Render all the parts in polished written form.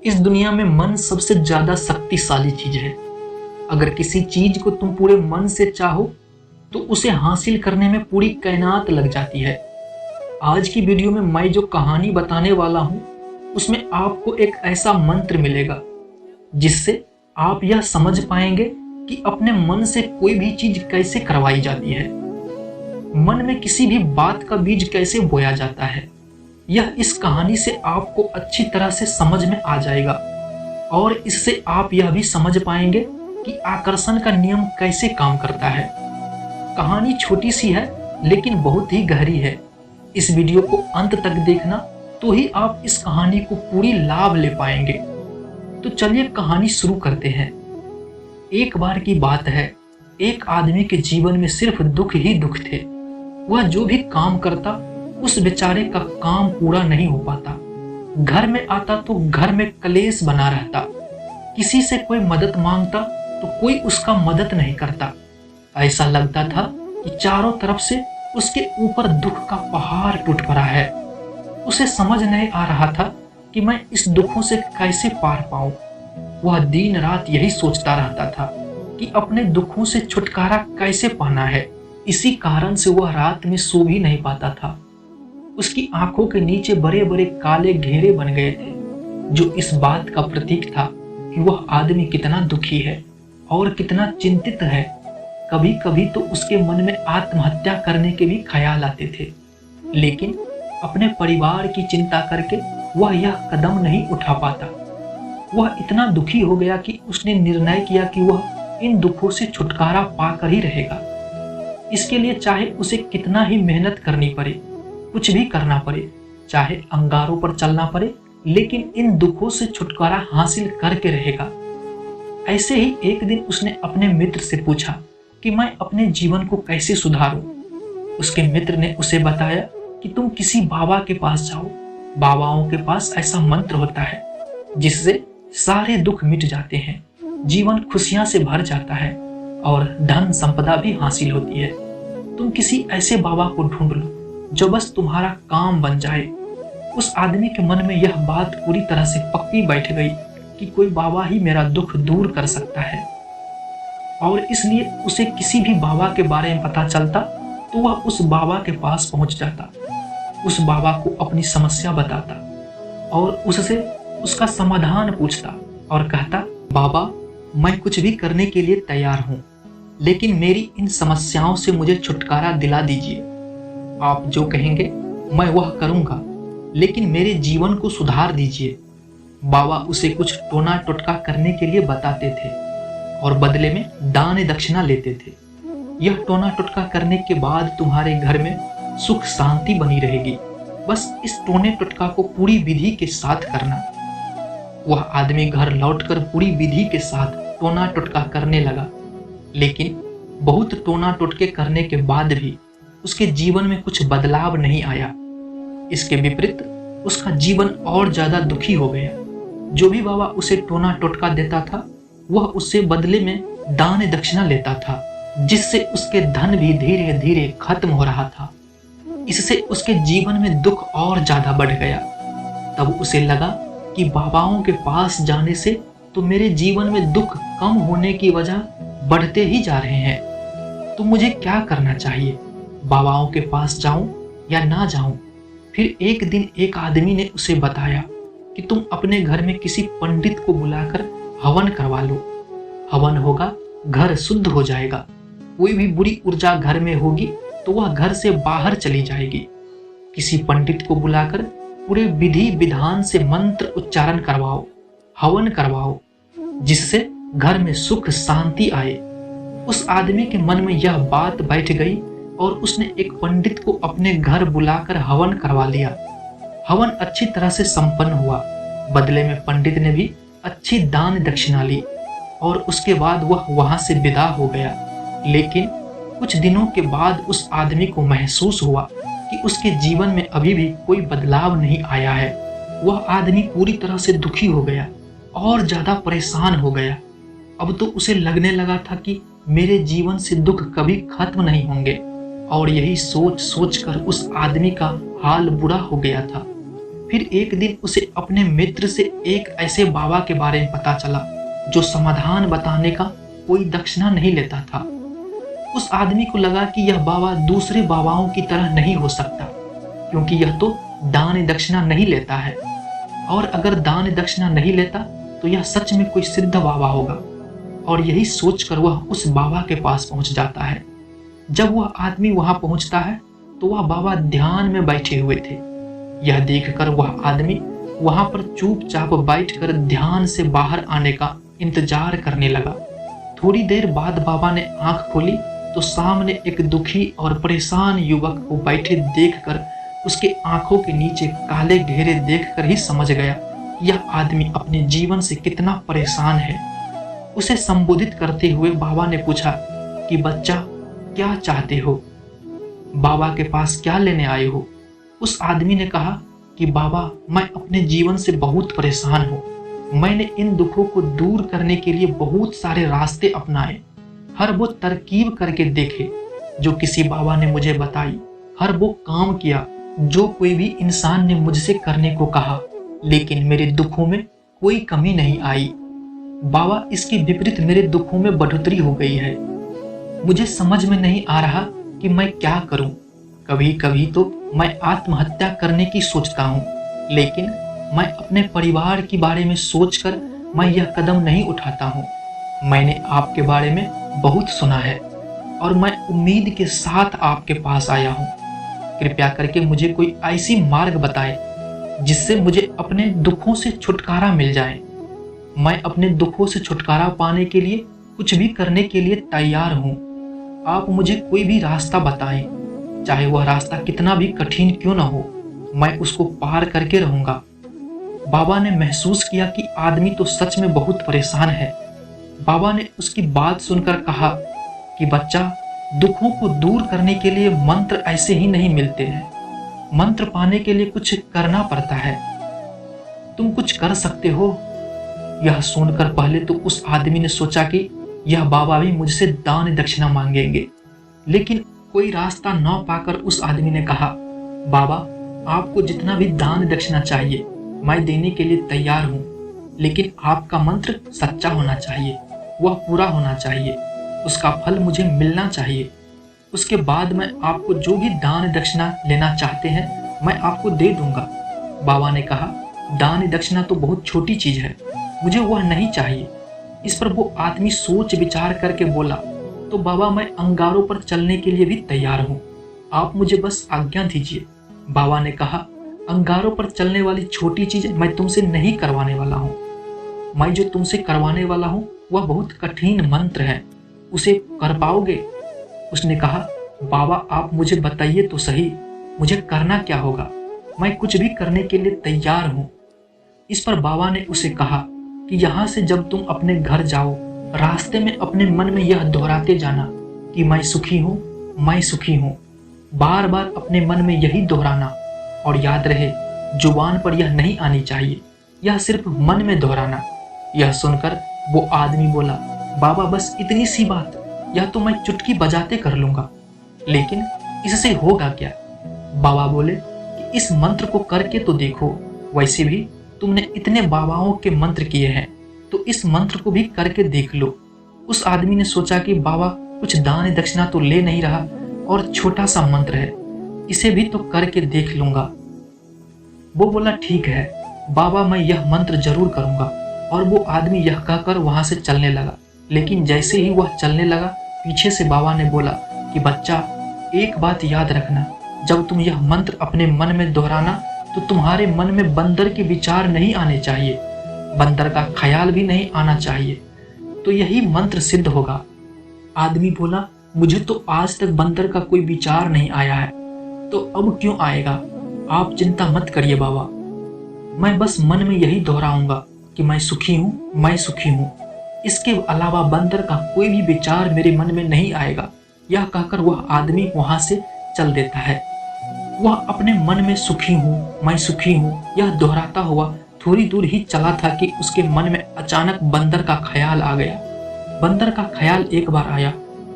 इस दुनिया में मन सबसे ज्यादा शक्तिशाली चीज है। अगर किसी चीज को तुम पूरे मन से चाहो तो उसे हासिल करने में पूरी कायनात लग जाती है। आज की वीडियो में मैं जो कहानी बताने वाला हूं उसमें आपको एक ऐसा मंत्र मिलेगा जिससे आप यह समझ पाएंगे कि अपने मन से कोई भी चीज कैसे करवाई जाती है। मन में किसी भी बात का बीज कैसे बोया जाता है, यह इस कहानी से आपको अच्छी तरह से समझ में आ जाएगा और इससे आप यह भी समझ पाएंगे कि आकर्षण का नियम कैसे काम करता है। कहानी छोटी सी है लेकिन बहुत ही गहरी है। इस वीडियो को अंत तक देखना तो ही आप इस कहानी को पूरी लाभ ले पाएंगे। तो चलिए कहानी शुरू करते हैं। एक बार की बात है, एक आदमी के जीवन में सिर्फ दुख ही दुख थे। वह जो भी काम करता उस बेचारे का काम पूरा नहीं हो पाता। घर में आता तो घर में कलेश बना रहता। किसी से कोई मदद मांगता तो कोई उसका मदद नहीं करता। ऐसा लगता था कि चारों तरफ से उसके ऊपर दुख का पहाड़ टूट पड़ा है। उसे समझ नहीं आ रहा था कि मैं इस दुखों से कैसे पार पाऊं। वह दिन रात यही सोचता रहता था कि अपने दुखों से छुटकारा कैसे पाना है। इसी कारण से वह रात में सो भी नहीं पाता था। उसकी आंखों के नीचे बड़े बड़े काले घेरे बन गए थे, जो इस बात का प्रतीक था कि वह आदमी कितना दुखी है और कितना चिंतित है। कभी कभी तो उसके मन में आत्महत्या करने के भी ख्याल आते थे, लेकिन अपने परिवार की चिंता करके वह यह कदम नहीं उठा पाता। वह इतना दुखी हो गया कि उसने निर्णय किया कि वह इन दुखों से छुटकारा पाकर ही रहेगा। इसके लिए चाहे उसे कितना ही मेहनत करनी पड़े, कुछ भी करना पड़े, चाहे अंगारों पर चलना पड़े, लेकिन इन दुखों से छुटकारा हासिल करके रहेगा। ऐसे ही एक दिन उसने अपने मित्र से पूछा कि मैं अपने जीवन को कैसे सुधारूं। उसके मित्र ने उसे बताया कि तुम किसी बाबा के पास जाओ। बाबाओं के पास ऐसा मंत्र होता है जिससे सारे दुख मिट जाते हैं, जीवन खुशियां से भर जाता है और धन संपदा भी हासिल होती है। तुम किसी ऐसे बाबा को ढूंढ लो जो बस तुम्हारा काम बन जाए। उस आदमी के मन में यह बात पूरी तरह से पक्की बैठ गई कि कोई बाबा ही मेरा दुख दूर कर सकता है, और इसलिए उसे किसी भी बाबा के बारे में पता चलता तो वह उस बाबा के पास पहुंच जाता, उस बाबा को अपनी समस्या बताता और उससे उसका समाधान पूछता और कहता, बाबा मैं कुछ भी करने के लिए तैयार हूं, लेकिन मेरी इन समस्याओं से मुझे छुटकारा दिला दीजिए। आप जो कहेंगे मैं वह करूंगा, लेकिन मेरे जीवन को सुधार दीजिए। बाबा उसे कुछ टोना टोटका करने के लिए बताते थे और बदले में दान दक्षिणा लेते थे। यह टोना टोटका करने के बाद तुम्हारे घर में सुख शांति बनी रहेगी। बस इस टोने टोटका को पूरी विधि के साथ करना। वह आदमी घर लौटकर पूरी विधि के साथ टोना टोटका करने लगा, लेकिन बहुत टोना टोटके करने के बाद भी उसके जीवन में कुछ बदलाव नहीं आया। इसके विपरीत उसका जीवन और ज्यादा दुखी हो गया। जो भी बाबा उसे टोना टोटका देता था वह उससे बदले में दान दक्षिणा लेता था, जिससे उसके धन भी धीरे धीरे खत्म हो रहा था। इससे उसके जीवन में दुख और ज्यादा बढ़ गया। तब उसे लगा कि बाबाओं के पास जाने से तो मेरे जीवन में दुख कम होने की वजह बढ़ते ही जा रहे हैं। तो मुझे क्या करना चाहिए? बाबाओं के पास जाऊं या ना जाऊं? फिर एक दिन एक आदमी ने उसे बताया कि तुम अपने घर में किसी पंडित को बुलाकर हवन करवा लो। हवन होगा, घर शुद्ध हो जाएगा। कोई भी बुरी ऊर्जा घर में होगी तो वह घर से बाहर चली जाएगी। किसी पंडित को बुलाकर पूरे विधि विधान से मंत्र उच्चारण करवाओ, हवन करवाओ, जिससे घर में सुख शांति आए। उस आदमी के मन में यह बात बैठ गई और उसने एक पंडित को अपने घर बुलाकर हवन करवा लिया। हवन अच्छी तरह से संपन्न हुआ। बदले में पंडित ने भी अच्छी दान दक्षिणा ली और उसके बाद वह वहां से विदा हो गया। लेकिन कुछ दिनों के बाद उस आदमी को महसूस हुआ कि उसके जीवन में अभी भी कोई बदलाव नहीं आया है। वह आदमी पूरी तरह से दुखी हो गया और ज्यादा परेशान हो गया। अब तो उसे लगने लगा था कि मेरे जीवन से दुख कभी खत्म नहीं होंगे, और यही सोच सोच कर उस आदमी का हाल बुरा हो गया था। फिर एक दिन उसे अपने मित्र से एक ऐसे बाबा के बारे में पता चला जो समाधान बताने का कोई दक्षिणा नहीं लेता था। उस आदमी को लगा कि यह बाबा दूसरे बाबाओं की तरह नहीं हो सकता, क्योंकि यह तो दान दक्षिणा नहीं लेता है, और अगर दान दक्षिणा नहीं लेता तो यह सच में कोई सिद्ध बाबा होगा। और यही सोचकर वह उस बाबा के पास पहुंच जाता है। जब वह आदमी वहां पहुंचता है तो वह बाबा ध्यान में बैठे हुए थे। यह देखकर वह आदमी वहां पर चुपचाप बैठकर ध्यान से बाहर आने का इंतजार करने लगा। थोड़ी देर बाद बाबा ने आंख खोली तो सामने एक दुखी और परेशान युवक को बैठे देखकर उसके आंखों के नीचे काले घेरे देखकर ही समझ गया कि यह आदमी अपने जीवन से कितना परेशान है। उसे संबोधित करते हुए बाबा ने पूछा कि बच्चा, क्या चाहते हो? बाबा के पास क्या लेने आए हो? उस आदमी ने कहा कि बाबा, मैं अपने जीवन से बहुत परेशान हूँ। मैंने इन दुखों को दूर करने के लिए बहुत सारे रास्ते अपनाए, हर वो तरकीब करके देखे जो किसी बाबा ने मुझे बताई, हर वो काम किया जो कोई भी इंसान ने मुझसे करने को कहा, लेकिन मेरे दुखों में कोई कमी नहीं आई। बाबा, इसके विपरीत मेरे दुखों में बढ़ोतरी हो गई है। मुझे समझ में नहीं आ रहा कि मैं क्या करूं। कभी कभी तो मैं आत्महत्या करने की सोचता हूं, लेकिन मैं अपने परिवार के बारे में सोचकर मैं यह कदम नहीं उठाता हूं। मैंने आपके बारे में बहुत सुना है और मैं उम्मीद के साथ आपके पास आया हूं। कृपया करके मुझे कोई ऐसी मार्ग बताएं जिससे मुझे अपने दुखों से छुटकारा मिल जाए। मैं अपने दुखों से छुटकारा पाने के लिए कुछ भी करने के लिए तैयार हूँ। आप मुझे कोई भी रास्ता बताएं, चाहे वह रास्ता कितना भी कठिन क्यों न हो, मैं उसको पार करके रहूंगा। बाबा ने महसूस किया कि आदमी तो सच में बहुत परेशान है। बाबा ने उसकी बात सुनकर कहा कि बच्चा, दुखों को दूर करने के लिए मंत्र ऐसे ही नहीं मिलते हैं। मंत्र पाने के लिए कुछ करना पड़ता है। तुम कुछ कर सकते हो। यह सुनकर पहले तो उस आदमी ने सोचा कि यह बाबा भी मुझसे दान दक्षिणा मांगेंगे, लेकिन कोई रास्ता न पाकर उस आदमी ने कहा, बाबा, आपको जितना भी दान दक्षिणा चाहिए मैं देने के लिए तैयार हूँ, लेकिन आपका मंत्र सच्चा होना चाहिए, वह पूरा होना चाहिए, उसका फल मुझे मिलना चाहिए। उसके बाद मैं आपको जो भी दान दक्षिणा लेना चाहते हैं मैं आपको दे दूंगा। बाबा ने कहा, दान दक्षिणा तो बहुत छोटी चीज है, मुझे वह नहीं चाहिए। इस पर वो आदमी सोच विचार करके बोला, तो बाबा, मैं अंगारों पर चलने के लिए भी तैयार हूँ, आप मुझे बस आज्ञा दीजिए। बाबा ने कहा, अंगारों पर चलने वाली छोटी चीज मैं तुमसे नहीं करवाने वाला हूँ। मैं जो तुमसे करवाने वाला हूँ वह बहुत कठिन मंत्र है, उसे कर पाओगे? उसने कहा, बाबा, आप मुझे बताइए तो सही, मुझे करना क्या होगा? मैं कुछ भी करने के लिए तैयार हूँ। इस पर बाबा ने उसे कहा कि यहाँ से जब तुम अपने घर जाओ, रास्ते में अपने मन में यह दोहराते जाना कि मैं सुखी हूँ, मैं सुखी हूँ। बार बार अपने मन में यही दोहराना, और याद रहे जुबान पर यह नहीं आनी चाहिए, यह सिर्फ मन में दोहराना। यह सुनकर वो आदमी बोला, बाबा, बस इतनी सी बात, यह तो मैं चुटकी बजाते कर लूंगा, लेकिन इससे होगा क्या? बाबा बोले कि इस मंत्र को करके तो देखो, वैसे भी तुमने इतने बाबाओं के मंत्र किए हैं, तो इस मंत्र को भी करके देख लो। उस आदमी ने सोचा कि बाबा कुछ दान दक्षिणा तो ले नहीं रहा और छोटा सा मंत्र है, इसे भी तो करके देख लूंगा। वो बोला, ठीक है बाबा, मैं यह मंत्र जरूर करूंगा। और वो आदमी यह कहकर वहां से चलने लगा। लेकिन जैसे ही वह चलने लगा, पीछे से बाबा ने बोला कि बच्चा, एक बात याद रखना, जब तुम यह मंत्र अपने मन में दोहराना तो तुम्हारे मन में बंदर के विचार नहीं आने चाहिए, बंदर का ख्याल भी नहीं आना चाहिए, तो यही मंत्र सिद्ध होगा। आदमी बोला, मुझे तो आज तक बंदर का कोई विचार नहीं आया है, तो अब क्यों आएगा? आप चिंता मत करिए बाबा, मैं बस मन में यही दोहराऊंगा कि मैं सुखी हूँ, मैं सुखी हूँ। इसके अलावा बंदर का कोई भी विचार मेरे मन में नहीं आएगा। यह कहकर वह आदमी वहां से चल देता है। वह अपने मन में सुखी हूँ, मैं सुखी हूँ, यह दोहराता हुआ थोड़ी दूर ही चला था कि उसके मन में अचानक बंदर का ख्याल आ गया। बंदर का ख्याल एक बार आया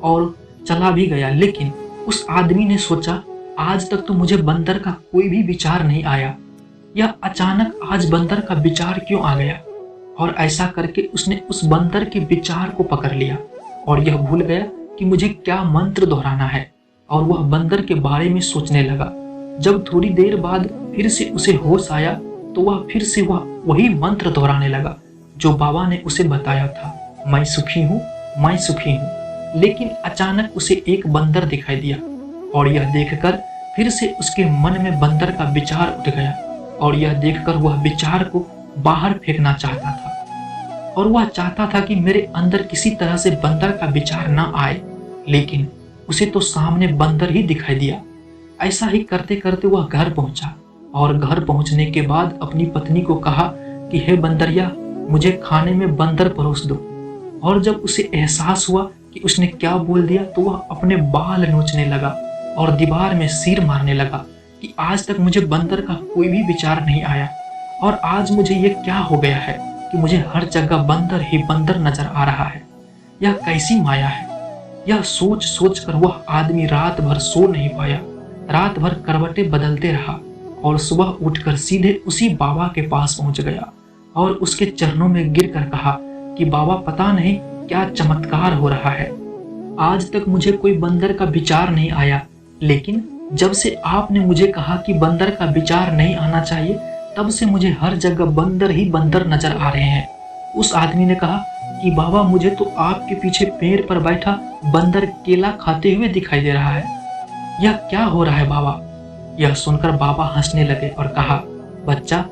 और चला भी गया, लेकिन उस आदमी ने सोचा, आज तक तो मुझे बंदर का कोई भी विचार नहीं आया, यह अचानक आज बंदर का विचार क्यों आ गया? और ऐसा करके उसने उस बंदर के विचार को पकड़ लिया और यह भूल गया कि मुझे क्या मंत्र दोहराना है, और वह बंदर के बारे में सोचने लगा। जब थोड़ी देर बाद फिर से उसे होश आया तो वह फिर से वही मंत्र दोहराने लगा जो बाबा ने उसे बताया था, मैं सुखी हूँ, मैं सुखी हूँ। लेकिन अचानक उसे एक बंदर दिखाई दिया और यह देखकर फिर से उसके मन में बंदर का विचार उठ गया, और यह देखकर वह विचार को बाहर फेंकना चाहता था। और वह चाहता था कि मेरे अंदर किसी तरह से बंदर का विचार ना आए, लेकिन उसे तो सामने बंदर ही दिखाई दिया। ऐसा ही करते करते वह घर पहुंचा, और घर पहुंचने के बाद अपनी पत्नी को कहा कि हे बंदरिया, मुझे खाने में बंदर परोस दो। और जब उसे एहसास हुआ कि उसने क्या बोल दिया तो वह अपने बाल नोचने लगा और दीवार में सिर मारने लगा कि आज तक मुझे बंदर का कोई भी विचार नहीं आया, और आज मुझे ये क्या हो गया है कि मुझे हर जगह बंदर ही बंदर नजर आ रहा है। यह कैसी माया है? यह सोच सोच कर वह आदमी रात भर सो नहीं पाया। रात भर करवटें बदलते रहा और सुबह उठकर सीधे उसी बाबा के पास पहुंच गया और उसके चरणों में गिरकर कहा कि बाबा, पता नहीं क्या चमत्कार हो रहा है। आज तक मुझे कोई बंदर का विचार नहीं आया, लेकिन जब से आपने मुझे कहा कि बंदर का विचार नहीं आना चाहिए, तब से मुझे हर जगह बंदर ही बंदर नजर आ रहे हैं। उस आदमी ने कहा कि बाबा, मुझे तो आपके पीछे पेड़ पर बैठा बंदर केला खाते हुए दिखाई दे रहा है। यह क्या हो रहा है बाबा? यह सुनकर बाबा हंसने लगे और कहा, बच्चा,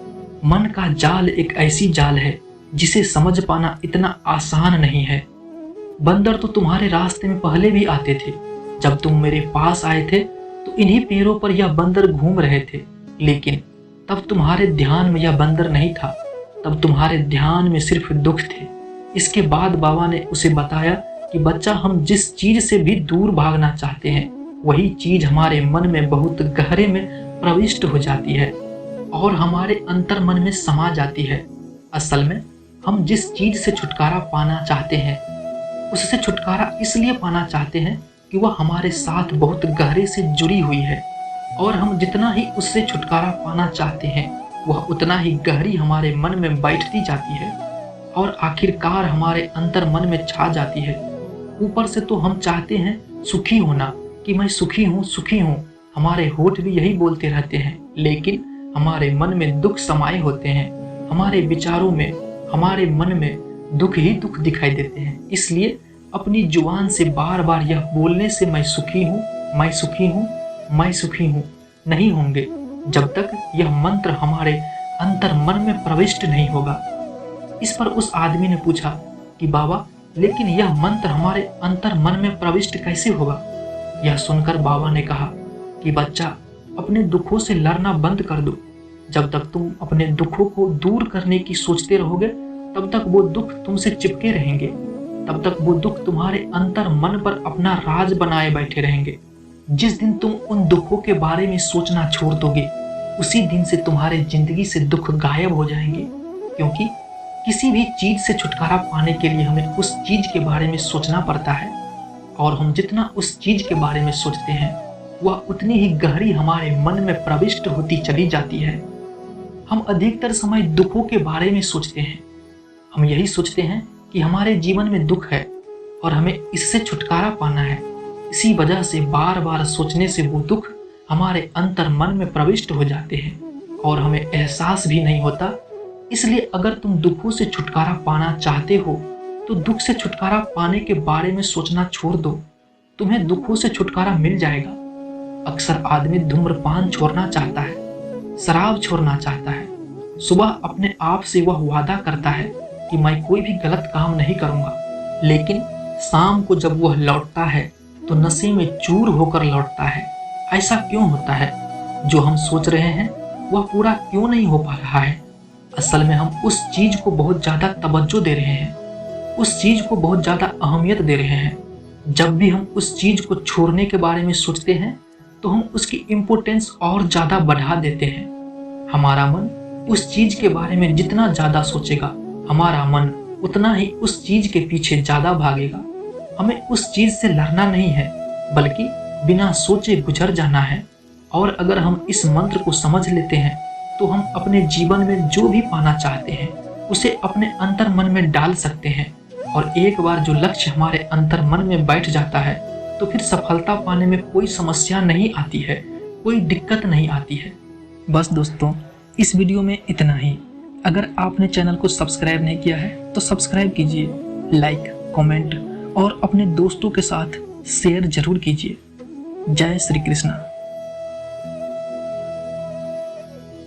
मन का जाल एक ऐसी जाल है जिसे समझ पाना इतना आसान नहीं है। बंदर तो तुम्हारे रास्ते में पहले भी आते थे। जब तुम मेरे पास आए थे तो इन्हीं पेड़ों पर यह बंदर घूम रहे थे, लेकिन तब तुम्हारे ध्यान में यह बंदर नहीं था। तब तुम्हारे ध्यान में सिर्फ दुख थे। इसके बाद बाबा ने उसे बताया कि बच्चा, हम जिस चीज से भी दूर भागना चाहते हैं वही चीज हमारे मन में बहुत गहरे में प्रविष्ट हो जाती है और हमारे अंतर मन में समा जाती है। असल में हम जिस चीज से छुटकारा पाना चाहते हैं उससे छुटकारा इसलिए पाना चाहते हैं कि वह हमारे साथ बहुत गहरे से जुड़ी हुई है, और हम जितना ही उससे छुटकारा पाना चाहते हैं वह उतना ही गहरी हमारे मन में बैठती जाती है और आखिरकार हमारे अंतर मन में छा जाती है। ऊपर से तो हम चाहते हैं सुखी होना, कि मैं सुखी हूँ, सुखी हूँ। हमारे होठ भी यही बोलते रहते हैं, लेकिन हमारे मन में दुख समाये होते हैं। हमारे विचारों में, हमारे मन में दुख ही दुख दिखाई देते हैं। इसलिए अपनी जुबान से बार बार यह बोलने से मैं सुखी हूँ, मैं सुखी हूँ, मैं सुखी हूँ नहीं होंगे जब तक यह मंत्र हमारे अंतर मन में प्रविष्ट नहीं होगा। इस पर उस आदमी ने पूछा कि बाबा, लेकिन यह मंत्र हमारे अंतर मन में प्रविष्ट कैसे होगा? यह सुनकर बाबा ने कहा कि बच्चा, अपने दुखों से लड़ना बंद कर दो। जब तक तुम अपने दुखों को दूर करने की सोचते रहोगे तब तक वो दुख तुमसे चिपके रहेंगे। तब तक वो दुख तुम्हारे अंतर मन पर अपना राज बनाए बैठे रहेंगे। जिस दिन तुम उन दुखों के बारे में सोचना छोड़ दोगे उसी दिन से तुम्हारे जिंदगी से दुख गायब हो जाएंगे, क्योंकि किसी भी चीज से छुटकारा पाने के लिए हमें उस चीज के बारे में सोचना पड़ता है, और हम जितना उस चीज के बारे में सोचते हैं वह उतनी ही गहरी हमारे मन में प्रविष्ट होती चली जाती है। हम अधिकतर समय दुखों के बारे में सोचते हैं। हम यही सोचते हैं कि हमारे जीवन में दुख है और हमें इससे छुटकारा पाना है। इसी वजह से बार बार सोचने से वो दुख हमारे अंतर मन में प्रविष्ट हो जाते हैं और हमें एहसास भी नहीं होता। इसलिए अगर तुम दुखों से छुटकारा पाना चाहते हो तो दुख से छुटकारा पाने के बारे में सोचना छोड़ दो। तुम्हें दुखों से छुटकारा मिल जाएगा। अक्सर आदमी धूम्रपान छोड़ना चाहता है, शराब छोड़ना चाहता है। सुबह अपने आप से वह वादा करता है कि मैं कोई भी गलत काम नहीं करूंगा, लेकिन शाम को जब वह लौटता है तो नशे में चूर होकर लौटता है। ऐसा क्यों होता है? जो हम सोच रहे हैं वह पूरा क्यों नहीं हो पा रहा है? असल में हम उस चीज को बहुत ज्यादा तवज्जो दे रहे हैं, उस चीज को बहुत ज्यादा अहमियत दे रहे हैं। जब भी हम उस चीज को छोड़ने के बारे में सोचते हैं तो हम उसकी इम्पोर्टेंस और ज्यादा बढ़ा देते हैं। हमारा मन उस चीज के बारे में जितना ज्यादा सोचेगा, हमारा मन उतना ही उस चीज के पीछे ज्यादा भागेगा। हमें उस चीज से लड़ना नहीं है, बल्कि बिना सोचे गुजर जाना है। और अगर हम इस मंत्र को समझ लेते हैं तो हम अपने जीवन में जो भी पाना चाहते हैं उसे अपने अंतर मन में डाल सकते हैं। और एक बार जो लक्ष्य हमारे अंतर मन में बैठ जाता है तो फिर सफलता पाने में कोई समस्या नहीं आती है, कोई दिक्कत नहीं आती है। बस दोस्तों, इस वीडियो में इतना ही। अगर आपने चैनल को सब्सक्राइब नहीं किया है तो सब्सक्राइब कीजिए, लाइक, कमेंट और अपने दोस्तों के साथ शेयर जरूर कीजिए। जय श्री कृष्णा।